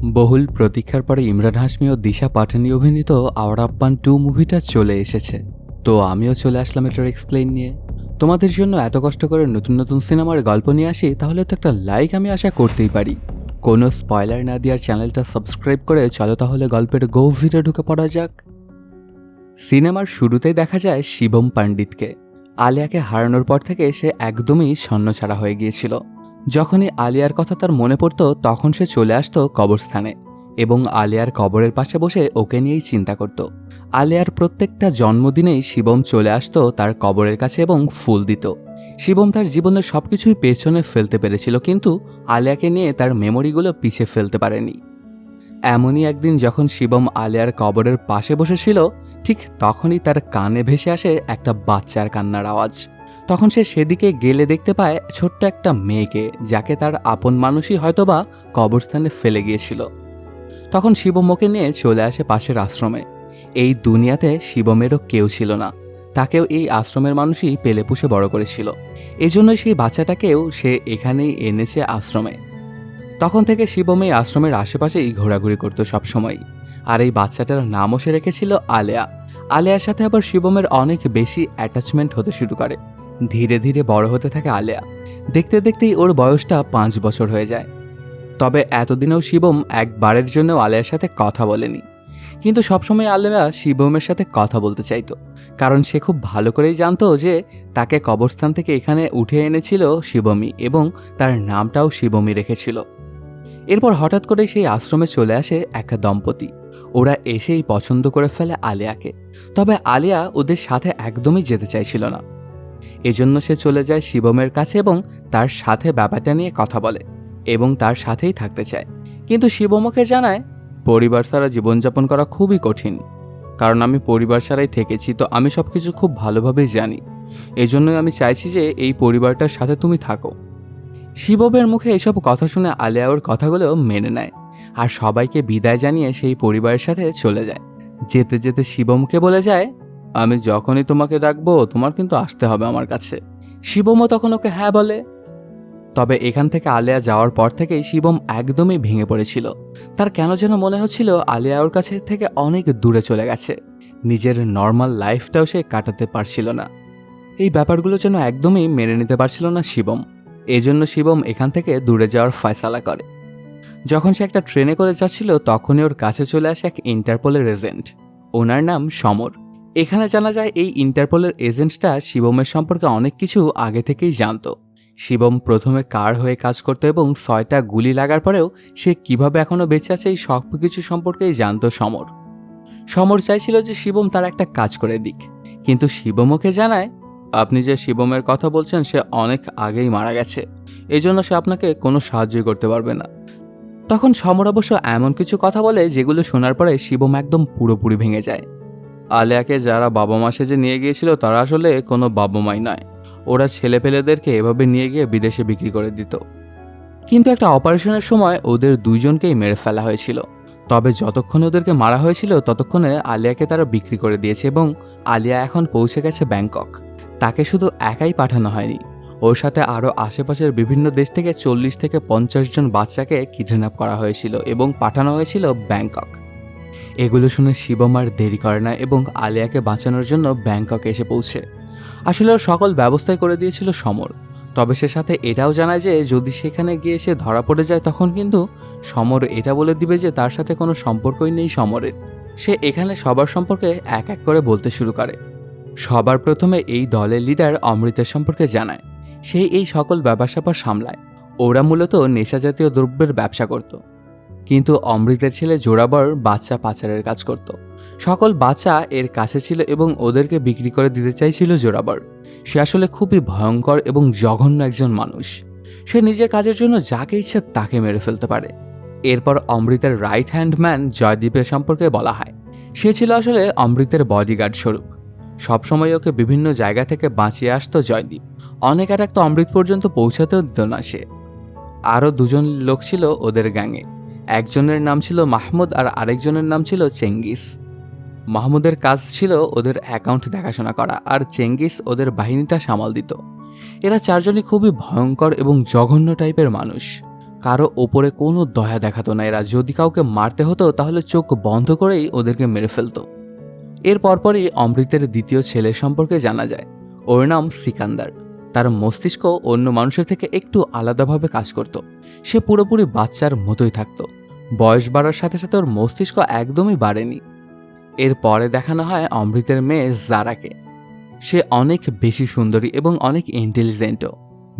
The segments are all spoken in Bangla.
বহুল প্রতীক্ষার পরে ইমরান হাশমি ও দিশা পাঠানি অভিনীত আওয়ার আপ্পান 2 মুভিটা চলে এসেছে। তো আমিও চলে আসলাম এটার এক্সপ্লেইন নিয়ে। তোমাদের জন্য এত কষ্ট করে নতুন নতুন সিনেমার গল্প নিয়ে আসি, তাহলে তো একটা লাইক আমি আশা করতেই পারি। কোনো স্পয়লার না দেওয়ার চ্যানেলটা সাবস্ক্রাইব করে চলো তাহলে গল্পের গভীরে ঢুকে পড়া যাক। সিনেমার শুরুতেই দেখা যায় শিবম পণ্ডিতকে। আলিয়াকে হারানোর পর থেকে সে একদমই ছন্নছাড়া হয়ে গিয়েছিল। যখনই আলিয়ার কথা তার মনে পড়ত তখন সে চলে আসতো কবরস্থানে এবং আলিয়ার কবরের পাশে বসে ওকে নিয়েই চিন্তা করত। আলিয়ার প্রত্যেকটা জন্মদিনেই শিবম চলে আসতো তার কবরের কাছে এবং ফুল দিত। শিবম তার জীবনের সবকিছুই পেছনে ফেলতে পেরেছিল, কিন্তু আলিয়াকে নিয়ে তার মেমোরিগুলো পিছে ফেলতে পারেনি। এমনই একদিন যখন শিবম আলিয়ার কবরের পাশে বসেছিল, ঠিক তখনই তার কানে ভেসে আসে একটা বাচ্চার কান্নার আওয়াজ। তখন সে সেদিকে গেলে দেখতে পায় ছোট্ট একটা মেয়েকে, যাকে তার আপন মানুষই হয়তোবা কবরস্থানে ফেলে গিয়েছিল। তখন শিবম ওকে নিয়ে চলে আসে পাশের আশ্রমে। এই দুনিয়াতে শিবমেরও কেউ ছিল না, তাকেও এই আশ্রমের মানুষই পেলে পুষে বড় করেছিল। এজন্যই সেই বাচ্চাটাকেও সে এখানেই এনেছে আশ্রমে। তখন থেকে শিবম এই আশ্রমের আশেপাশেই ঘোরাঘুরি করতো সবসময়। আর এই বাচ্চাটার নামও সে রেখেছিল আলেয়া। আলেয়ার সাথে আবার শিবমের অনেক বেশি অ্যাটাচমেন্ট হতে শুরু করে। ধীরে ধীরে বড় হতে থাকে আলেয়া। দেখতে দেখতেই ওর বয়সটা 5 বছর হয়ে যায়। তবে এতদিনেও শিবম একবারের জন্য আলেয়ার সাথে কথা বলেনি। কিন্তু সবসময় আলেয়া শিবমের সাথে কথা বলতে চাইতো, কারণ সে খুব ভালো করেই জানতো যে তাকে কবরস্থান থেকে এখানে উঠে এনেছিল শিবমই, এবং তার নামটাও শিবমই রেখেছিল। এরপর হঠাৎ করে সেই আশ্রমে চলে আসে এক দম্পতি। ওরা এসেই পছন্দ করে ফেলে আলিয়াকে। তবে আলিয়া ওদের সাথে একদমই যেতে চাইছিল না। এজন্য সে চলে যায় শিবমের কাছে এবং তার সাথে ব্যাপারটা নিয়ে কথা বলে এবং তার সাথেই থাকতে চায়। কিন্তু শিবমকে জানায়, পরিবার ছাড়া জীবনযাপন করা খুবই কঠিন, কারণ আমি পরিবার ছাড়াই থেকেছি, তো আমি সবকিছু খুব ভালোভাবেই জানি। এজন্যই আমি চাইছি যে এই পরিবারটার সাথে তুমি থাকো। শিবমের মুখে এসব কথা শুনে আলিয়া ওর কথাগুলো মেনে নেয় আর সবাইকে বিদায় জানিয়ে সেই পরিবারের সাথে চলে যায়। যেতে যেতে শিবমকে বলে যায়, আমি যখনই তোমাকে ডাকবো তোমার কিন্তু আসতে হবে আমার কাছে। শিবমও তখন ওকে হ্যাঁ বলে। তবে এখান থেকে আলিয়া যাওয়ার পর থেকেই শিবম একদমই ভেঙে পড়েছিল। তার কেন যেন মনে হচ্ছিল আলিয়া ওর কাছে থেকে অনেক দূরে চলে গেছে। নিজের নর্মাল লাইফটাও সে কাটাতে পারছিল না। এই ব্যাপারগুলো যেন একদমই মেনে নিতে পারছিল না শিবম। এজন্য শিবম এখান থেকে দূরে যাওয়ার ফয়সালা করে। যখন সে একটা ট্রেনে করে যাচ্ছিল তখনই ওর কাছে চলে আসে এক ইন্টারপোলের এজেন্ট। ওনার নাম সমর। এখানে জানা যায় এই ইন্টারপোলের এজেন্টটা শিবমের সম্পর্কে অনেক কিছু আগে থেকেই জানতো। শিবম প্রথমে কার হয়ে কাজ করতো এবং 6টা গুলি লাগার পরেও সে কিভাবে এখনো বেঁচে আছে এই সব কিছু সম্পর্কেই জানতো সমর। সমর চাইছিল যে শিবম তার একটা কাজ করে দিক, কিন্তু শিবম ওকে জানায়, আপনি যে শিবমের কথা বলছেন সে অনেক আগেই মারা গেছে, এজন্য সে আপনাকে কোনো সাহায্যই করতে পারবে না। তখন সমর অবশ্য এমন কিছু কথা বলে যেগুলো শোনার পরে শিবম একদম পুরোপুরি ভেঙে যায়। আলিয়াকে যারা বাবা মা সেজে নিয়ে গিয়েছিল তারা আসলে কোনো বাবা মাই নয়, ওরা ছেলেপেলেদেরকে এভাবে নিয়ে গিয়ে বিদেশে বিক্রি করে দিত। কিন্তু একটা অপারেশনের সময় ওদের দুইজনকেই মেরে ফেলা হয়েছিল। তবে যতক্ষণ ওদেরকে মারা হয়েছিল ততক্ষণে আলিয়াকে তারা বিক্রি করে দিয়েছে এবং আলিয়া এখন পৌঁছে গেছে ব্যাংকক। তাকে শুধু একাই পাঠানো হয়নি, ওর সাথে আরও আশেপাশের বিভিন্ন দেশ থেকে 40 থেকে 50 জন বাচ্চাকে কিডন্যাপ করা হয়েছিল এবং পাঠানো হয়েছিল ব্যাংকক। এগুলো শুনে শিবম আর দেরি করে না এবং আলিয়াকে বাঁচানোর জন্য ব্যাংককে এসে পৌঁছে। আসলে ওর সকল ব্যবস্থাই করে দিয়েছিল সমর। তবে সে সাথে এটাও জানায় যে যদি সেখানে গিয়ে সে ধরা পড়ে যায় তখন কিন্তু সমর এটা বলে দিবে যে তার সাথে কোনো সম্পর্কই নেই সমরের। সে এখানে সবার সম্পর্কে এক এক করে বলতে শুরু করে। সবার প্রথমে এই দলের লিডার অমৃতের সম্পর্কে জানায়। সেই এই সকল ব্যাপার স্যাপার সামলায়। ওরা মূলত নেশা জাতীয় দ্রব্যের ব্যবসা করত, কিন্তু অমৃতের ছেলে জোরাবর বাচ্চা পাচারের কাজ করত। সকল বাচ্চা এর কাছে ছিল এবং ওদেরকে বিক্রি করে দিতে চাইছিল জোরাবর। সে আসলে খুবই ভয়ঙ্কর এবং জঘন্য একজন মানুষ। সে নিজের কাজের জন্য যাকে ইচ্ছা তাকে মেরে ফেলতে পারে। এরপর অমৃতের রাইট হ্যান্ড ম্যান জয়দীপের সম্পর্কে বলা হয়। সে ছিল আসলে অমৃতের বডিগার্ড স্বরূপ। সবসময় ওকে বিভিন্ন জায়গা থেকে বাঁচিয়ে আসতো জয়দীপ। অনেক আর একটা অমৃত পর্যন্ত পৌঁছাতেও দিত না সে। আরও 2জন লোক ছিল ওদের গ্যাংয়ে। একজনের নাম ছিল মাহমুদ আর আরেকজনের নাম ছিল চেঙ্গিস। মাহমুদের কাজ ছিল ওদের অ্যাকাউন্ট দেখাশোনা করা, আর চেঙ্গিস ওদের বাহিনীটা সামাল দিত। এরা 4জনই খুবই ভয়ঙ্কর এবং জঘন্য টাইপের মানুষ। কারো ওপরে কোনো দয়া দেখাতো না এরা। যদি কাউকে মারতে হতো তাহলে চোখ বন্ধ করেই ওদেরকে মেরে ফেলতো। এর পরপরই অমৃতের দ্বিতীয় ছেলের সম্পর্কে জানা যায়। ওর নাম সিকান্দার। তার মস্তিষ্ক অন্য মানুষের থেকে একটু আলাদাভাবে কাজ করত। সে পুরোপুরি বাচ্চার মতোই থাকত। বয়স বাড়ার সাথে সাথে ওর মস্তিষ্ক একদমই বাড়েনি। এর পরে দেখানো হয় অমৃতের মেয়ে জারাকে। সে অনেক বেশি সুন্দরী এবং অনেক ইন্টেলিজেন্টও।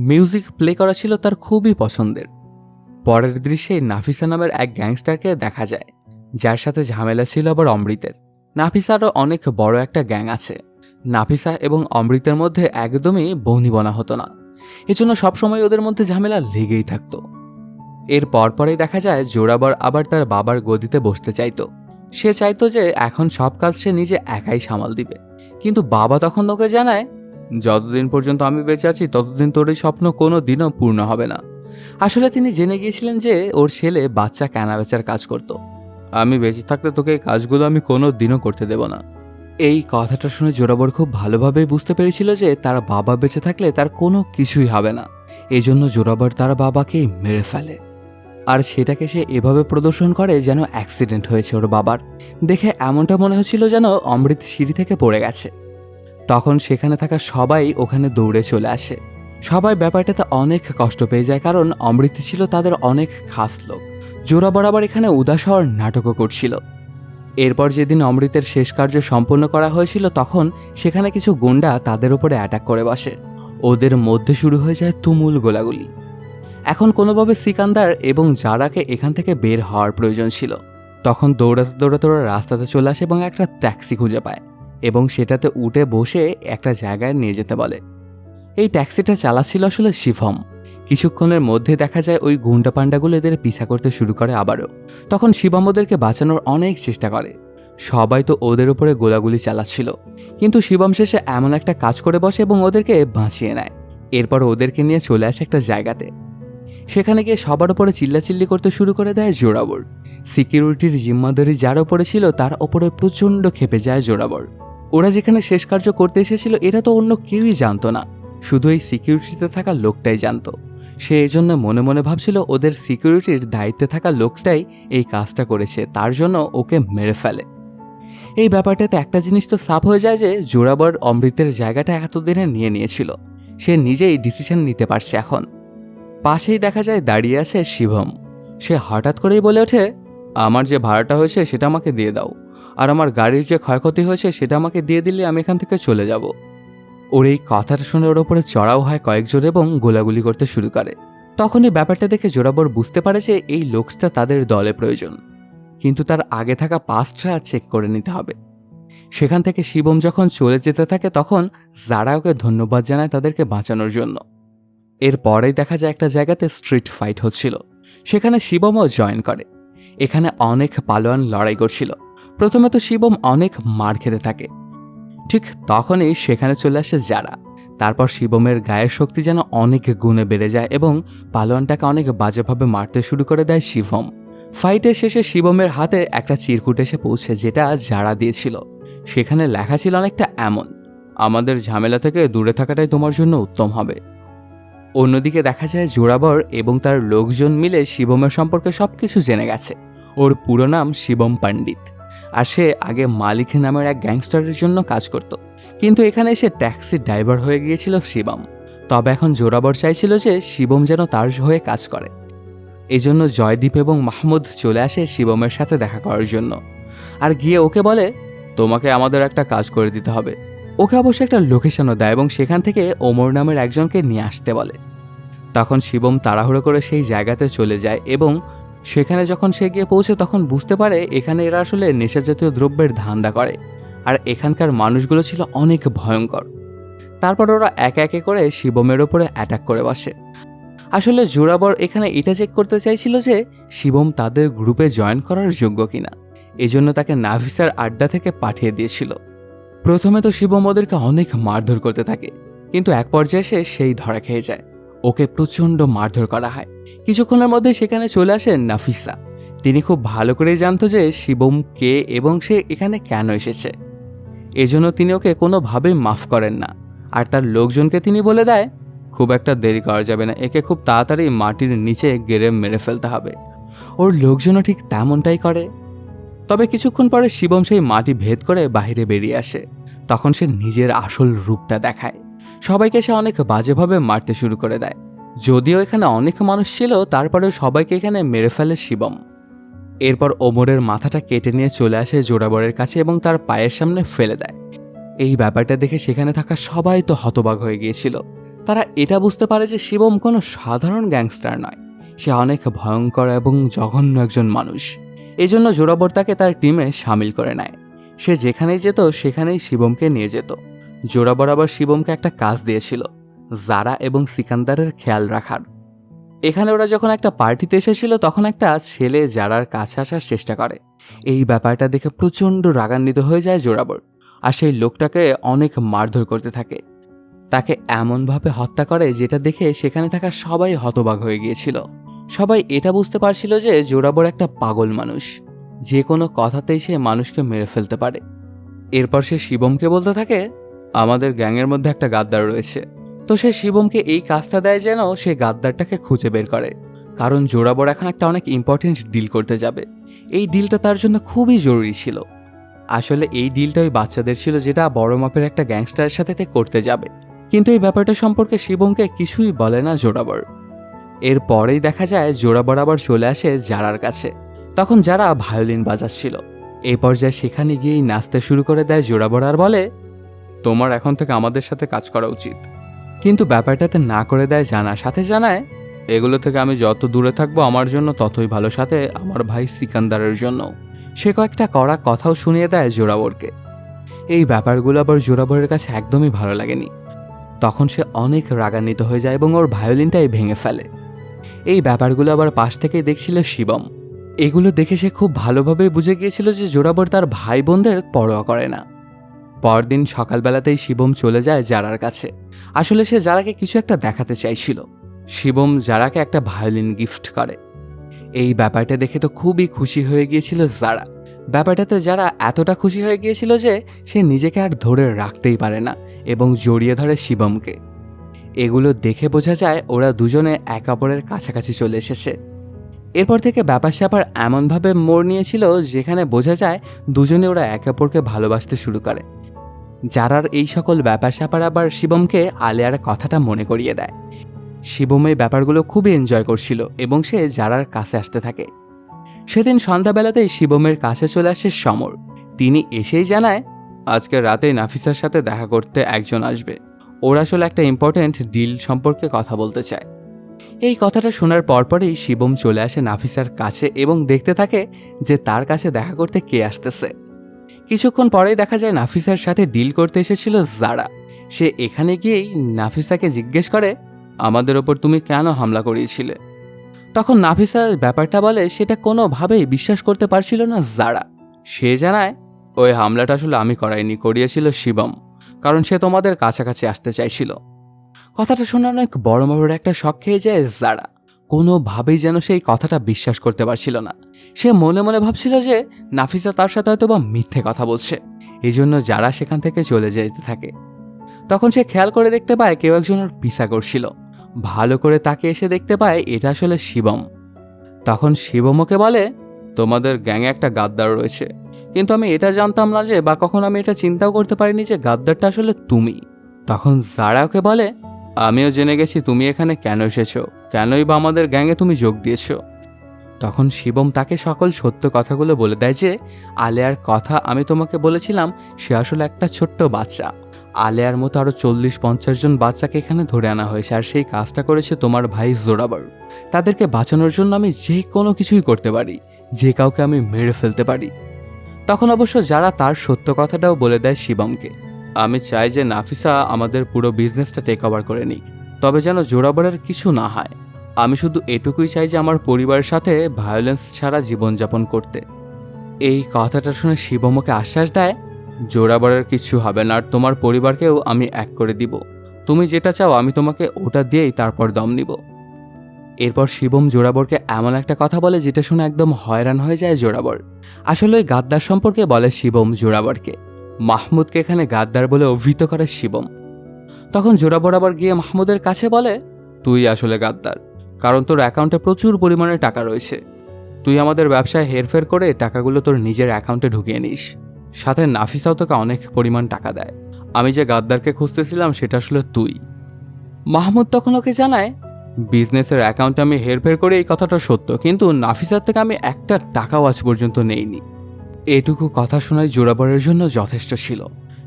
মিউজিক প্লে করা ছিল তার খুবই পছন্দের। পরের দৃশ্যে নাফিসা নামের এক গ্যাংস্টারকে দেখা যায়, যার সাথে ঝামেলা ছিল আবার অমৃতের। নাফিসারও অনেক বড় একটা গ্যাং আছে। নাফিসা এবং অমৃতের মধ্যে একদমই বনিবনা হতো না, এজন্য সবসময় ওদের মধ্যে ঝামেলা লেগেই থাকত। এর পরপরেই দেখা যায় জোরাবর আবার তার বাবার গদিতে বসতে চাইতো। সে চাইতো যে এখন সব কাজ সে নিজে একাই সামাল দিবে, কিন্তু বাবা তখন ওকে জানায়, যতদিন পর্যন্ত আমি বেঁচে আছি ততদিন তোর এই স্বপ্ন কোনো দিনও পূর্ণ হবে না। আসলে তিনি জেনে গিয়েছিলেন যে ওর ছেলে বাচ্চা কেনাবেচার কাজ করত। আমি বেঁচে থাকতে তোকে এই কাজগুলো আমি কোনো দিনও করতে দেব না। এই কথাটা শুনে জোরাবর খুব ভালোভাবেই বুঝতে পেরেছিল যে তার বাবা বেঁচে থাকলে তার কোনো কিছুই হবে না। এজন্য জোরাবর তার বাবাকেই মেরে ফেলে। আর সেটাকে সে এভাবে প্রদর্শন করে যেন অ্যাক্সিডেন্ট হয়েছে ওর বাবার। দেখে এমনটা মনে হচ্ছিল যেন অমৃত সিঁড়ি থেকে পড়ে গেছে। তখন সেখানে থাকা সবাই ওখানে দৌড়ে চলে আসে। সবাই ব্যাপারটাতে অনেক কষ্ট পেয়ে যায়, কারণ অমৃত ছিল তাদের অনেক খাস লোক। জোরাবর আবার এখানে উদাস হওয়ার নাটকও করছিল। এরপর যেদিন অমৃতের শেষ কার্য সম্পন্ন করা হয়েছিল তখন সেখানে কিছু গুন্ডা তাদের উপরে অ্যাটাক করে বসে। ওদের মধ্যে শুরু হয়ে যায় তুমুল গোলাগুলি। এখন কোনোভাবে সিকান্দার এবং জারাকে এখান থেকে বের হওয়ার প্রয়োজন ছিল। তখন দৌড়াতে দৌড়াতে ওরা রাস্তাতে চলে আসে এবং একটা ট্যাক্সি খুঁজে পায় এবং সেটাতে উঠে বসে একটা জায়গায় নিয়ে যেতে বলে। এই ট্যাক্সিটা চালাচ্ছিল আসলে শিভম। কিছুক্ষণের মধ্যে দেখা যায় ওই গুন্ডা পান্ডাগুলো এদের পিছা করতে শুরু করে আবারও। তখন শিবম ওদেরকে বাঁচানোর অনেক চেষ্টা করে। সবাই তো ওদের উপরে গোলাগুলি চালাচ্ছিল, কিন্তু শিবম শেষে এমন একটা কাজ করে বসে এবং ওদেরকে বাঁচিয়ে নেয়। এরপর ওদেরকে নিয়ে চলে আসে একটা জায়গাতে। সেখানে গিয়ে সবার উপরে চিল্লাচিল্লি করতে শুরু করে দেয় জোরাবর। সিকিউরিটির জিম্মাদারি যার ওপরে ছিল তার ওপরে প্রচণ্ড ক্ষেপে যায় জোরাবর। ওরা যেখানে শেষ কার্য করতে এসেছিল এটা তো অন্য কেউই জানতো না, শুধু এই সিকিউরিটিতে থাকা লোকটাই জানতো। সে এজন্য মনে মনে ভাবছিল ওদের সিকিউরিটির দায়িত্বে থাকা লোকটাই এই কাজটা করেছে, তার জন্য ওকে মেরে ফেলে। এই ব্যাপারটাতে একটা জিনিস তো সাফ হয়ে যায় যে জোরাবর অমৃতের জায়গাটা এতদিনে নিয়ে নিয়েছিল। সে নিজেই ডিসিশন নিতে পারছে এখন। পাশেই দেখা যায় দাঁড়িয়ে আছে শিবম। সে হঠাৎ করেই বলে ওঠে, আমার যে ভাড়াটা হয়েছে সেটা আমাকে দিয়ে দাও, আর আমার গাড়ির যে ক্ষয়ক্ষতি হয়েছে সেটা আমাকে দিয়ে দিলে আমি এখান থেকে চলে যাব। ওর এই কথাটা শুনে ওর ওপরে চড়াও হয় কয়েকজন এবং গোলাগুলি করতে শুরু করে। তখনই ব্যাপারটা দেখে জোরাবর বুঝতে পারে যে এই লোকটা তাদের দলে প্রয়োজন, কিন্তু তার আগে থাকা পাস্টটা চেক করে নিতে হবে। সেখান থেকে শিবম যখন চলে যেতে থাকে তখন যারা ওকে ধন্যবাদ জানায় তাদেরকে বাঁচানোর জন্য। এরপরেই দেখা যায় একটা জায়গাতে স্ট্রিট ফাইট হচ্ছিল। সেখানে শিবমও জয়েন করে। এখানে অনেক পালোয়ান লড়াই করছিল। প্রথমে তো শিবম অনেক মার খেতে থাকে। ঠিক তখনই সেখানে চলে আসে যারা। তারপর শিবমের গায়ের শক্তি যেন অনেক গুণে বেড়ে যায় এবং পালোয়ানটাকে অনেক বাজেভাবে মারতে শুরু করে দেয় শিবম। ফাইটের শেষে শিবমের হাতে একটা চিরকুট এসে পৌঁছে, যেটা যারা দিয়েছিল। সেখানে লেখা ছিল অনেকটা এমন, আমাদের ঝামেলা থেকে দূরে থাকাটাই তোমার জন্য উত্তম হবে। অন্যদিকে দেখা যায় জোরাবর এবং তার লোকজন মিলে শিবমের সম্পর্কে সবকিছু জেনে গেছে। ওর পুরো নাম শিবম পণ্ডিত, আর সে আগে মালিক নামের এক গ্যাংস্টারের জন্য কাজ করত, কিন্তু এখানে এসে ট্যাক্সি ড্রাইভার হয়ে গিয়েছিল শিবম। তবে এখন জোরাবর চাইছিল যে শিবম যেন তার হয়ে কাজ করে। এজন্য জয়দীপ এবং মাহমুদ চলে আসে শিবমের সাথে দেখা করার জন্য, আর গিয়ে ওকে বলে, তোমাকে আমাদের একটা কাজ করে দিতে হবে। ওকে অবশ্য একটা লোকেশনও দেয় এবং সেখান থেকে ওমর নামের একজনকে নিয়ে আসতে বলে। তখন শিবম তাড়াহুড়ো করে সেই জায়গাতে চলে যায় এবং সেখানে যখন সে গিয়ে পৌঁছে তখন বুঝতে পারে এখানে এরা আসলে নেশাজাতীয় দ্রব্যের ধান্দা করে, আর এখানকার মানুষগুলো ছিল অনেক ভয়ঙ্কর। তারপর ওরা একে একে করে শিবমের ওপরে অ্যাটাক করে বসে। আসলে জোরাবর এখানে এটা চেক করতে চাইছিল যে শিবম তাদের গ্রুপে জয়েন করার যোগ্য কিনা, এজন্য তাকে নাফিসার আড্ডা থেকে পাঠিয়ে দিয়েছিল। প্রথমে তো শিবম ওদেরকে অনেক মারধর করতে থাকে, কিন্তু এক পর্যায়ে সে সেই ধরা খেয়ে যায়। ওকে প্রচণ্ড মারধর করা হয়। কিছুক্ষণের মধ্যে সেখানে চলে আসে নাফিসা। তিনি খুব ভালো করেই জানতো যে শিবম কে এবং সে এখানে কেন এসেছে, এজন্য তিনি ওকে কোনোভাবেই মাফ করেন না। আর তার লোকজনকে তিনি বলে দেয়, খুব একটা দেরি করা যাবে না, একে খুব তাড়াতাড়ি মাটির নিচে গেড়ে মেরে ফেলতে হবে। ওর লোকজনও ঠিক তেমনটাই করে। তবে কিছুক্ষণ পরে শিবম সেই মাটি ভেদ করে বাইরে বেরিয়ে আসে। তখন সে নিজের আসল রূপটা দেখায়। সবাইকে সে অনেক বাজেভাবে মারতে শুরু করে দেয়। যদিও এখানে অনেক মানুষ ছিল, তারপরেও সবাইকে এখানে মেরে ফেলে শিবম। এরপর ওমরের মাথাটা কেটে নিয়ে চলে আসে জোরাবরের কাছে এবং তার পায়ের সামনে ফেলে দেয়। এই ব্যাপারটা দেখে সেখানে থাকা সবাই তো হতবাক হয়ে গিয়েছিল। তারা এটা বুঝতে পারে যে শিবম কোনো সাধারণ গ্যাংস্টার নয়, সে অনেক ভয়ঙ্কর এবং জঘন্য একজন মানুষ। এজন্য জোরাবর তাকে তার টিমে সামিল করে নেয়। সে যেখানেই যেত সেখানেই শিবমকে নিয়ে যেত। জোরাবর আবার শিবমকে একটা কাজ দিয়েছিল, জারা এবং সিকান্দারের খেয়াল রাখার। এখানে ওরা যখন একটা পার্টিতে এসেছিল তখন একটা ছেলে জারার কাছে আসার চেষ্টা করে। এই ব্যাপারটা দেখে প্রচণ্ড রাগান্বিত হয়ে যায় জোরাবর, আর সেই লোকটাকে অনেক মারধর করতে থাকে। তাকে এমনভাবে হত্যা করে যেটা দেখে সেখানে থাকা সবাই হতবাক হয়ে গিয়েছিল। সবাই এটা বুঝতে পারছিল যে জোরাবর একটা পাগল মানুষ, যে কোনো কথাতেই সে মানুষকে মেরে ফেলতে পারে। এরপর সে শিবমকে বলতে থাকে, আমাদের গ্যাংয়ের মধ্যে একটা গাদ্দার রয়েছে। তো সে শিবমকে এই কাজটা দেয় যেন সে গাদ্দারটাকে খুঁজে বের করে, কারণ জোরাবর এখন একটা অনেক ইম্পর্টেন্ট ডিল করতে যাবে। এই ডিলটা তার জন্য খুবই জরুরি ছিল। আসলে এই ডিলটা ওই বাচ্চাদের ছিল, যেটা বড় মাপের একটা গ্যাংস্টারের সাথে করতে যাবে। কিন্তু এই ব্যাপারটা সম্পর্কে শিবমকে কিছুই বলে না জোরাবর। এরপরেই দেখা যায় জোরাবর আবার চলে আসে জারার কাছে। তখন যারা ভায়োলিন বাজাচ্ছিল। এই পর্যায়ে সেখানে গিয়েই নাচতে শুরু করে দেয় জোরাবর, আর বলে, তোমার এখন থেকে আমাদের সাথে কাজ করা উচিত। কিন্তু ব্যাপারটাতে না করে দেয় জানা, সাথে জানায়, এগুলো থেকে আমি যত দূরে থাকবো আমার জন্য ততই ভালো, সাথে আমার ভাই সিকান্দারের জন্য। সে কয়েকটা কড়া কথাও শুনিয়ে দেয় জোরাবরকে। এই ব্যাপারগুলো আবার জোরাবরের কাছে একদমই ভালো লাগেনি। তখন সে অনেক রাগান্বিত হয়ে যায় এবং ওর ভায়োলিনটাই ভেঙে ফেলে। এই ব্যাপারগুলো আবার পাশ থেকেই দেখছিল শিবম। এগুলো দেখে সে খুব ভালোভাবে বুঝে গিয়েছিল যে জোরাবর তার ভাই বোনদের পরোয়া করে না। পরদিন সকালবেলাতেই শিবম চলে যায় জারার কাছে। আসলে সে জারাকে কিছু একটা দেখাতে চাইছিল। শিবম জারাকে একটা ভায়োলিন গিফট করে। এই ব্যাপারটা দেখে তো খুবই খুশি হয়ে গিয়েছিল জারা। ব্যাপারটাতে যারা এতটা খুশি হয়ে গিয়েছিল যে সে নিজেকে আর ধরে রাখতেই পারে না এবং জড়িয়ে ধরে শিবমকে। এগুলো দেখে বোঝা যায় ওরা দুজনে এক অপরের কাছাকাছি চলে এসেছে। এরপর থেকে ব্যাপার স্যাপার এমনভাবে মোড় নিয়েছিল যেখানে বোঝা যায় দুজনে ওরা একে অপরকে ভালোবাসতে শুরু করে। জারার এই সকল ব্যাপার স্যাপার আবার শিবমকে আলেয়ার কথাটা মনে করিয়ে দেয়। শিবম এই ব্যাপারগুলো খুবই এনজয় করছিল এবং সে জারার কাছে আসতে থাকে। সেদিন সন্ধ্যাবেলাতেই শিবমের কাছে চলে আসে সমর। তিনি এসেই জানায়, আজকে রাতেই নাফিসার সাথে দেখা করতে একজন আসবে। ওরা আসলে একটা ইম্পর্টেন্ট ডিল সম্পর্কে কথা বলতে চায়। এই কথাটা শোনার পরপরই শিবম চলে আসে নাফিসার কাছে এবং দেখতে থাকে যে তার কাছে দেখা করতে কে আসতেছে। কিছুক্ষণ পরেই দেখা যায় নাফিসার সাথে ডিল করতে এসেছিল জারা। সে এখানে গিয়েই নাফিসাকে জিজ্ঞেস করে, আমাদের ওপর তুমি কেন হামলা করিয়েছিলে? তখন নাফিসা ব্যাপারটা বলে সেটা কোনোভাবেই বিশ্বাস করতে পারছিল না জারা। সে জানায়, ওই হামলাটা আসলে আমি করাইনি, করিয়েছিল শিবম, কারণ সে তোমাদের কাছাকাছি আসতে চাইছিল। কথাটা শোনা অনেক বড় মাপের একটা শক খেয়ে যায় জারা। কোনোভাবেই যেন সেই কথাটা বিশ্বাস করতে পারছিল না। সে মনে মনে ভাবছিল যে নাফিসা তার সাথে হয়তো বা মিথ্যে কথা বলছে। এই জন্য যারা সেখান থেকে চলে যেতে থাকে। তখন সে খেয়াল করে দেখতে পায় কেউ একজন ওর পিছা করছিল। ভালো করে তাকে এসে দেখতে পায় এটা আসলে শিবম। তখন শিবম ওকে বলে, তোমাদের গ্যাংয়ে একটা গাদ্দার রয়েছে, কিন্তু আমি এটা জানতাম না যে, বা কখন আমি এটা চিন্তাও করতে পারিনি যে গাদ্দারটা আসলে তুমি। তখন জারা ওকে বলে, আমিও জেনে গেছি তুমি এখানে কেন এসেছো, কেনই বা আমাদের গ্যাংয়ে তুমি যোগ দিয়েছো। তখন শিবম তাকে সকল সত্য কথাগুলো বলে দেয় যে আলেয়ার কথা আমি তোমাকে বলেছিলাম, সে আসলে একটা ছোট্ট বাচ্চা। আলেয়ার মতো আরও 40-50 জন বাচ্চাকে এখানে ধরে আনা হয়েছে, আর সেই কাজটা করেছে তোমার ভাই জোরাবর। তাদেরকে বাঁচানোর জন্য আমি যে কোনো কিছুই করতে পারি, যে কাউকে আমি মেরে ফেলতে পারি। তখন অবশ্য যারা তার সত্য কথাটাও বলে দেয় শিবমকে। আমি চাই যে নাফিসা আমাদের পুরো বিজনেসটা টেক ওভার করে নিক, তবে যেন জোরাবরের কিছু না হয়। আমি শুধু এটুকুই চাই যে আমার পরিবারের সাথে ভায়োলেন্স ছাড়া জীবনযাপন করতে। এই কথাটা শুনে শিবমকে আশ্বাস দেয়, জোরাবরের কিছু হবে না, আর তোমার পরিবারকেও আমি এক করে দিব। তুমি যেটা চাও আমি তোমাকে ওটা দিয়েই তারপর দম নিব। এরপর শিবম জোরাবরকে এমন একটা কথা বলে যেটা শুনে একদম হয়রান হয়ে যায় জোরাবর। আসলে ওই গাদ্দার সম্পর্কে বলে শিবম জোরাবরকে। মাহমুদকে এখানে গাদ্দার বলে অভিহিত করে শিবম। তখন জোরাবর আবার গিয়ে মাহমুদের কাছে বলে, তুই আসলে গাদ্দার, কারণ তোর অ্যাকাউন্টে প্রচুর পরিমাণে টাকা রয়েছে। তুই আমাদের ব্যবসায় হেরফের করে টাকাগুলো তোর নিজের অ্যাকাউন্টে ঢুকিয়ে নিস, সাথে নাফিসাও তোকে অনেক পরিমাণ টাকা দেয়। আমি যে গাদ্দারকে খুঁজতেছিলাম সেটা আসলে তুই। মাহমুদ তখন ওকে জানায়, বিজনেসের অ্যাকাউন্টে আমি হেরফের করে এই কথাটা সত্য, কিন্তু নাফিসার থেকে আমি একটা টাকাও আজ পর্যন্ত নেইনি। এটুকু কথা শোনায় জোরাবরের জন্য যথেষ্ট ছিল।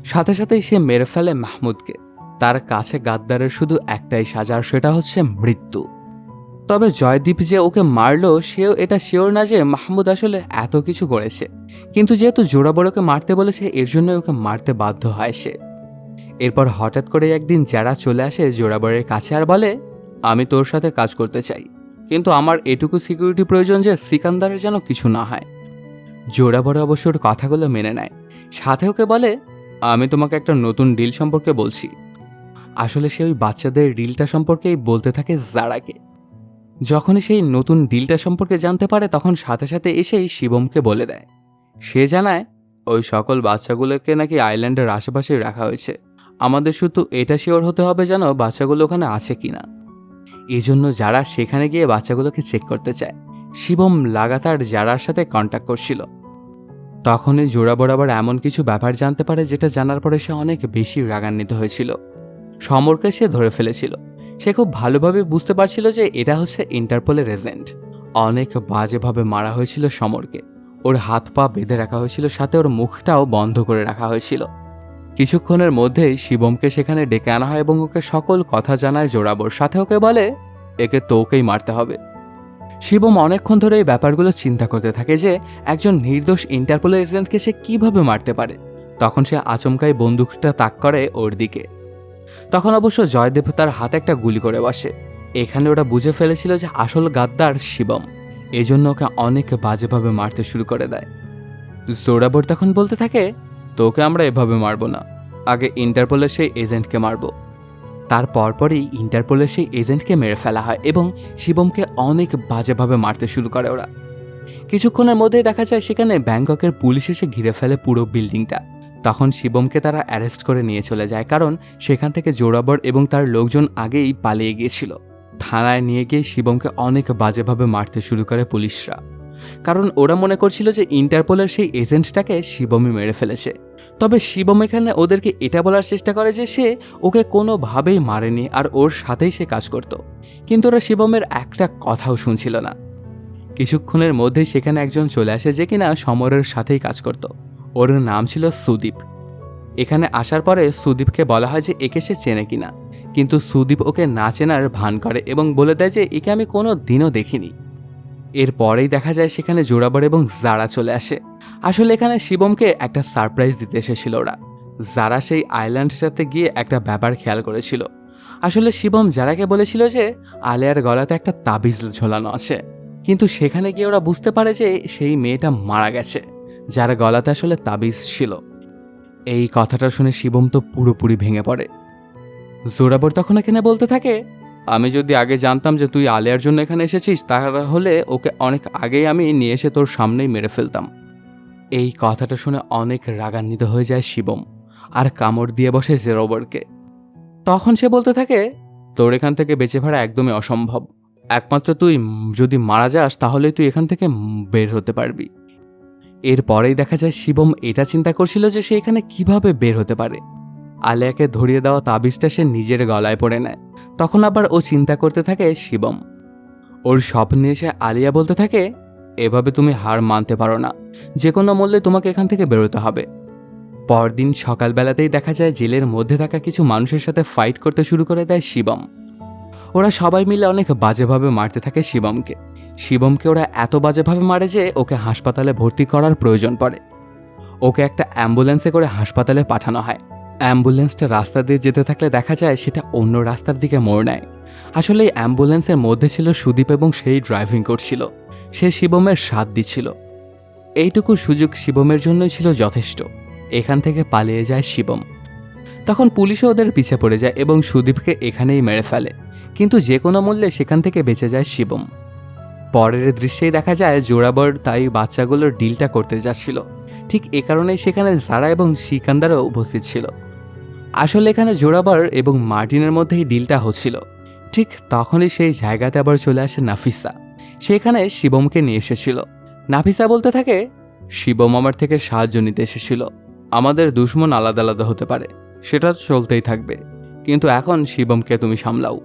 সাথে সাথেই সে মেরে ফেলে মাহমুদকে। তার কাছে গাদ্দারের শুধু একটাই সাজা, সেটা হচ্ছে মৃত্যু। তবে জয়দীপ যে ওকে মারলো সেও এটা শিওর না যে মাহমুদ আসলে এত কিছু করেছে, কিন্তু যেহেতু জোরাবর ওকে মারতে বলেছে এর জন্য ওকে মারতে বাধ্য হয় সে। এরপর হঠাৎ করে একদিন যারা চলে আসে জোরাবরের কাছে আর বলে, আমি তোর সাথে কাজ করতে চাই, কিন্তু আমার এটুকু সিকিউরিটি প্রয়োজন যে সিকান্দারের যেন কিছু না হয়। জোরাবর অবশ্য ওর কথাগুলো মেনে নেয়, সাথে ওকে বলে, আমি তোমাকে একটা নতুন ডিল সম্পর্কে বলছি। আসলে সে ওই বাচ্চাদের ডিলটা সম্পর্কেই বলতে থাকে জারাকে। যখনই সেই নতুন ডিলটা সম্পর্কে জানতে পারে তখন সাথে সাথে এসেই শিবমকে বলে দেয়। সে জানায়, ওই সকল বাচ্চাগুলোকে নাকি আইল্যান্ডের আশেপাশেই রাখা হয়েছে। আমাদের শুধু এটা শিওর হতে হবে যেন বাচ্চাগুলো ওখানে আছে কিনা। এজন্য যারা সেখানে গিয়ে বাচ্চাগুলোকে চেক করতে চায়। শিবম লাগাতার যারার সাথে কন্ট্যাক্ট করছিল। তখনই জোরাবর আবার এমন কিছু ব্যাপার জানতে পারে যেটা জানার পরে সে অনেক বেশি রাগান্বিত হয়েছিল। সমরকে সে ধরে ফেলেছিল। সে খুব ভালোভাবে বুঝতে পারছিল যে এটা হচ্ছে ইন্টারপোলের এজেন্ট। অনেক বাজেভাবে মারা হয়েছিল সমরকে। ওর হাত পা বেঁধে রাখা হয়েছিল, সাথে ওর মুখটাও বন্ধ করে রাখা হয়েছিল। কিছুক্ষণের মধ্যেই শিবমকে সেখানে ডেকে আনা হয় এবং ওকে সকল কথা জানায় জোরাবর। সাথে ওকে বলে, একে তোকেই মারতে হবে। শিবম অনেকক্ষণ ধরে এই ব্যাপারগুলো চিন্তা করতে থাকে যে একজন নির্দোষ ইন্টারপোলের এজেন্টকে সে কিভাবে মারতে পারে। তখন সে আচমকাই বন্দুকটা তাক করে ওর দিকে। তখন অবশ্য জয়দেব তার হাতে একটা গুলি করে বসে। এখানে ওরা বুঝে ফেলেছিল যে আসল গাদ্দার শিবম, এজন্য ওকে অনেক বাজেভাবে মারতে শুরু করে দেয়। জোরাবর তখন বলতে থাকে, তোকে আমরা এভাবে মারবো না, আগে ইন্টারপোলের সেই এজেন্টকে মারবো। তার পরপরই ইন্টারপোলের সেই এজেন্টকে মেরে ফেলা হয় এবং শিবমকে অনেক বাজেভাবে মারতে শুরু করে ওরা। কিছুক্ষণের মধ্যেই দেখা যায় সেখানে ব্যাংককের পুলিশ এসে ঘিরে ফেলে পুরো বিল্ডিংটা। তখন শিবমকে তারা অ্যারেস্ট করে নিয়ে চলে যায়, কারণ সেখান থেকে জোরাবর এবং তার লোকজন আগেই পালিয়ে গিয়েছিল। থানায় নিয়ে গিয়ে শিবমকে অনেক বাজেভাবে মারতে শুরু করে পুলিশরা, কারণ ওরা মনে করছিল যে ইন্টারপোলের সেই এজেন্টটাকে শিবমই মেরে ফেলেছে। তবে শিবম এখানে ওদেরকে এটা বলার চেষ্টা করে যে সে ওকে কোনোভাবেই মারেনি আর ওর সাথেই সে কাজ করত, কিন্তু ওরা শিবমের একটা কথাও শুনছিল না। কিছুক্ষণের মধ্যেই সেখানে একজন চলে আসে যে কিনা সমরের সাথেই কাজ করত। ওর নাম ছিল সুদীপ। এখানে আসার পরে সুদীপকে বলা হয় যে একে সে চেনে কিনা, কিন্তু সুদীপ ওকে না চেনার ভান করে এবং বলে দেয় যে একে আমি কোনো দিনও দেখিনি। এরপরেই দেখা যায় সেখানে জোরাবর এবং জারা চলে আসে। আসলে এখানে শিবমকে একটা সারপ্রাইজ দিতে এসেছিল ওরা। জারা সেই আইল্যান্ডটাতে গিয়ে একটা ব্যাপার খেয়াল করেছিল। আসলে শিবম জারাকে বলেছিল যে আলেয়ার গলাতে একটা তাবিজ ঝোলানো আছে, কিন্তু সেখানে গিয়ে ওরা বুঝতে পারে যে সেই মেয়েটা মারা গেছে, যার গলাতে আসলে তাবিজ ছিল। এই কথাটা শুনে শিবম তো পুরোপুরি ভেঙে পড়ে। জোরাবর তখন এখানে বলতে থাকে, আমি যদি আগে জানতাম যে তুই আলেয়ার জন্য এখানে এসেছিস তাহলে ওকে অনেক আগেই আমি নিয়ে এসে তোর সামনেই মেরে ফেলতাম। এই কথাটা শুনে অনেক রাগান্বিত হয়ে যায় শিবম আর কামড় দিয়ে বসে জোরাবরকে। তখন সে বলতে থাকে, তোর এখান থেকে বেঁচে ফেরা একদমই অসম্ভব। একমাত্র তুই যদি মারা যাস তাহলেই তুই এখান থেকে বের হতে পারবি। এরপরেই দেখা যায় শিবম এটা চিন্তা করছিল যে সে এখানে কিভাবে বের হতে পারে। আলিয়াকে ধরিয়ে দেওয়া তাবিজটা সে নিজের গলায় পড়ে নেয়। তখন আবার ও চিন্তা করতে থাকে শিবম। ওর স্বপ্নে এসে আলিয়া বলতে থাকে, এভাবে তুমি হার মানতে পারো না, যে কোনো মূল্যে তোমাকে এখান থেকে বেরোতে হবে। পরদিন সকালবেলাতেই দেখা যায় জেলের মধ্যে থাকা কিছু মানুষের সাথে ফাইট করতে শুরু করে দেয় শিবম। ওরা সবাই মিলে অনেক বাজেভাবে মারতে থাকে শিবমকে। শিবমকে ওরা এত বাজেভাবে মারে যে ওকে হাসপাতালে ভর্তি করার প্রয়োজন পড়ে। ওকে একটা অ্যাম্বুলেন্সে করে হাসপাতালে পাঠানো হয়। অ্যাম্বুলেন্সটা রাস্তা দিয়ে যেতে থাকলে দেখা যায় সেটা অন্য রাস্তার দিকে মোড় নেয়। আসলে এই অ্যাম্বুলেন্সের মধ্যে ছিল সুদীপ এবং সেই ড্রাইভিং করছিল। সে শিবমের সাথ দিচ্ছিল। এইটুকু সুযোগ শিবমের জন্যই ছিল যথেষ্ট। এখান থেকে পালিয়ে যায় শিবম। তখন পুলিশও ওদের পিছে পড়ে যায় এবং সুদীপকে এখানেই মেরে ফেলে, কিন্তু যে কোনো মূল্যে সেখান থেকে বেঁচে যায় শিবম। পরের দৃশ্যেই দেখা যায় জোরাবর তাই বাচ্চাগুলোর ডিলটা করতে যাচ্ছিল। ঠিক এ কারণেই সেখানে জারা এবং সিকান্দারও উপস্থিত ছিল। আসলে এখানে জোরাবার এবং মার্টিনের মধ্যেই ডিলটা হচ্ছিল। ঠিক তখনই সেই জায়গাতে আবার চলে আসে নাফিসা। সেখানে শিবমকে নিয়ে এসেছিল। নাফিসা বলতে থাকে, শিবম আমার থেকে সাহায্য নিতে এসেছিল। আমাদের দুশ্মন আলাদা আলাদা হতে পারে, সেটা তো চলতেই থাকবে, কিন্তু এখন শিবমকে তুমি সামলাও।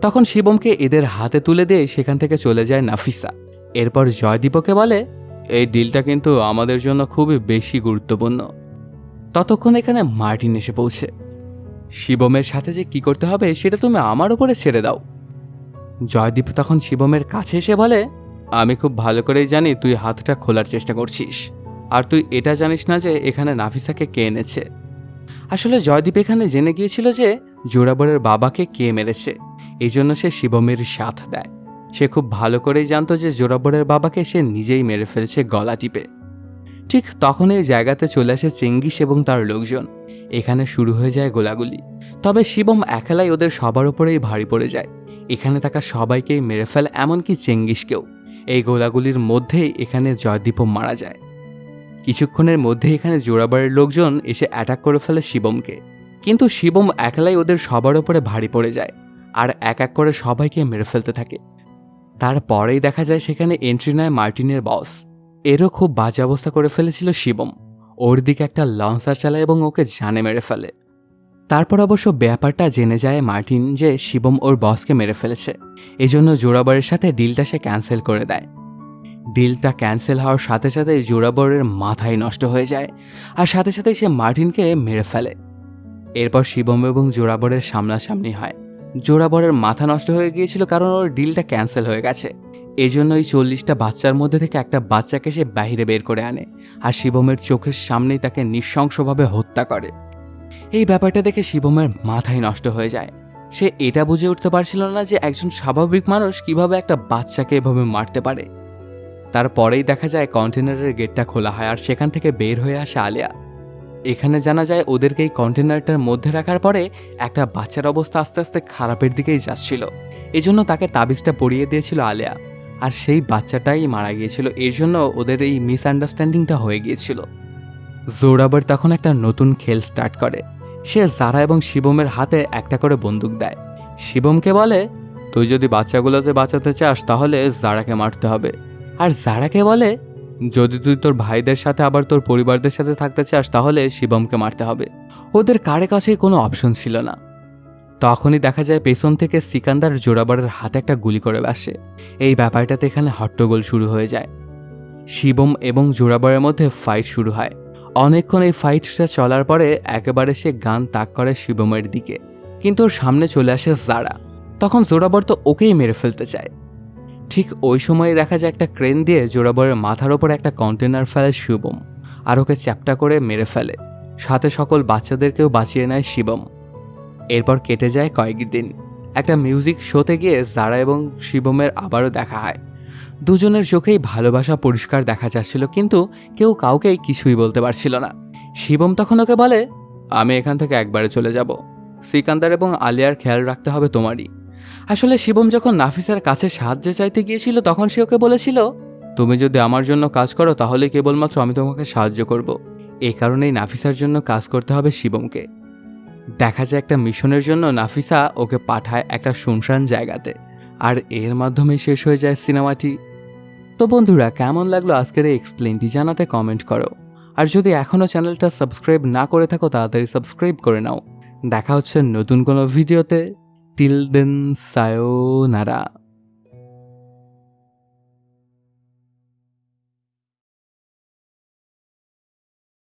তখন শিবমকে এদের হাতে তুলে দিয়ে সেখান থেকে চলে যায় নাফিসা। এরপর জয়দীপকে বলে, এই ডিলটা কিন্তু আমাদের জন্য খুবই বেশি গুরুত্বপূর্ণ। ততক্ষণ এখানে মার্টিন এসে পৌঁছে। শিবমের সাথে যে কি করতে হবে সেটা তুমি আমার উপরে ছেড়ে দাও। জয়দীপ তখন শিবমের কাছে এসে বলে, আমি খুব ভালো করেই জানি তুই হাতটা খোলার চেষ্টা করছিস, আর তুই এটা জানিস না যে এখানে নাফিসাকে কে এনেছে। আসলে জয়দীপ এখানে জেনে গিয়েছিল যে জোরাবরের বাবাকে কে মেরেছে, এই জন্য সে শিবমের সাথ দেয়। সে খুব ভালো করেই জানতো যে জোরাবরের বাবাকে সে নিজেই মেরে ফেলেছে গলা টিপে। ঠিক তখন এই জায়গাতে চলে আসে চেঙ্গিস এবং তার লোকজন। এখানে শুরু হয়ে যায় গোলাগুলি। তবে শিবম একালাই ওদের সবার উপরেই ভারী পড়ে যায়। এখানে থাকা সবাইকেই মেরে ফেলে, এমনকি চেঙ্গিসকেও। এই গোলাগুলির মধ্যেই এখানে জয়দীপও মারা যায়। কিছুক্ষণের মধ্যে এখানে জোরাবারের লোকজন এসে অ্যাটাক করে ফেলে শিবমকে, কিন্তু শিবম একালাই ওদের সবার উপরে ভারী পড়ে যায় আর এক এক করে সবাইকে মেরে ফেলতে থাকে। তারপরেই দেখা যায় সেখানে এন্ট্রি নেয় মার্টিনের বস। এরও খুব বাজে অবস্থা করে ফেলেছিল শিবম। ওর দিকে একটা লঞ্চার চালায় এবং ওকে জানে মেরে ফেলে। তারপর অবশ্য ব্যাপারটা জেনে যায় মার্টিন যে শিবম ওর বসকে মেরে ফেলেছে। এজন্য জোরাবরের সাথে ডিলটা সে ক্যান্সেল করে দেয়। ডিলটা ক্যান্সেল হওয়ার সাথে সাথেই জোরাবরের মাথায় নষ্ট হয়ে যায়, আর সাথে সাথেই সে মার্টিনকে মেরে ফেলে। এরপর শিবম এবং জোরাবরের সামনাসামনি হয়। জোরাবরের মাথা নষ্ট হয়ে গিয়েছিল কারণ ওর ডিলটা ক্যান্সেল হয়ে গেছে। এজন্য ওই 40টা বাচ্চার মধ্যে থেকে একটা বাচ্চাকে সে বাইরে বের করে আনে, আর শিবমের চোখের সামনেই তাকে নৃশংসভাবে হত্যা করে। এই ব্যাপারটা দেখে শিবমের মাথায় নষ্ট হয়ে যায়। সে এটা বুঝে উঠতে পারছিল না যে একজন স্বাভাবিক মানুষ কিভাবে একটা বাচ্চাকে এভাবে মারতে পারে। তারপরেই দেখা যায় কন্টেনারের গেটটা খোলা হয়, আর সেখান থেকে বের হয়ে আসে আলিয়া। এখানে জানা যায় ওদেরকে এই কন্টেনারটার মধ্যে রাখার পরে একটা বাচ্চার অবস্থা আস্তে আস্তে খারাপের দিকেই যাচ্ছিল। এজন্য তাকে তাবিজটা পরিয়ে দিয়েছিল আলিয়া, আর সেই বাচ্চাটাই মারা গিয়েছিল। এর জন্য ওদের এই মিসআন্ডারস্ট্যান্ডিংটা হয়ে গিয়েছিল। জোরাবার তখন একটা নতুন খেল স্টার্ট করে। সে জারা এবং শিবমের হাতে একটা করে বন্দুক দেয়। শিবমকে বলে, তুই যদি বাচ্চাগুলোকে বাঁচাতে চাস তাহলে জারাকে মারতে হবে। আর জারাকে বলে, যদি তুই তোর ভাইদের সাথে আবার তোর পরিবারদের সাথে থাকতে চাস তাহলে শিবমকে মারতে হবে। ওদের কারে কাছেই কোনো অপশন ছিল না। তখনই দেখা যায় পেছন থেকে সিকান্দার জোরাবারের হাতে একটা গুলি করে বসে। এই ব্যাপারটাতে এখানে হট্টগোল শুরু হয়ে যায়। শিবম এবং জোরাবারের মধ্যে ফাইট শুরু হয়। অনেকক্ষণ এই ফাইটটা চলার পরে একেবারে সে গান তাক করে শিবমের দিকে, কিন্তু ওর সামনে চলে আসে জারা। তখন জোরাবার তো ওকেই মেরে ফেলতে চায়। ঠিক ওই সময়ে দেখা যায় একটা ক্রেন দিয়ে জোরাবরের মাথার ওপর একটা কন্টেনার ফেলে শিবম, আর ওকে চ্যাপ্টা করে মেরে ফেলে। সাথে সকল বাচ্চাদেরকেও বাঁচিয়ে নেয় শিবম। এরপর কেটে যায় কয়েকদিন। একটা মিউজিক শোতে গিয়ে জারা এবং শিবমের আবারও দেখা হয়। দুজনের চোখেই ভালোবাসা পরিষ্কার দেখা যাচ্ছিল, কিন্তু কেউ কাউকেই কিছুই বলতে পারছিল না। শিবম তখন ওকে বলে, আমি এখান থেকে একবারে চলে যাব। সিকান্দার এবং আলিয়ার খেয়াল রাখতে হবে তোমারই। আসলে শিবম যখন নাফিসার কাছে সাহায্য চাইতে গিয়েছিল তখন সে ওকে বলেছিল, তুমি যদি আমার জন্য কাজ করো তাহলে কেবলমাত্র আমি তোমাকে সাহায্য করব। এই কারণেই নাফিসার জন্য কাজ করতে হবে শিবমকে। দেখা যায় একটা মিশনের জন্য নাফিসা ওকে পাঠায় একটা শুনশান জায়গাতে, আর এর মাধ্যমে শেষ হয়ে যায় সিনেমাটি। তো বন্ধুরা, কেমন লাগলো আজকের এই এক্সপ্লেনটি জানাতে কমেন্ট করো। আর যদি এখনও চ্যানেলটা সাবস্ক্রাইব না করে থাকো তাড়াতাড়ি সাবস্ক্রাইব করে নাও। দেখা হচ্ছে নতুন কোনো ভিডিওতে। Till then, সায়োনারা।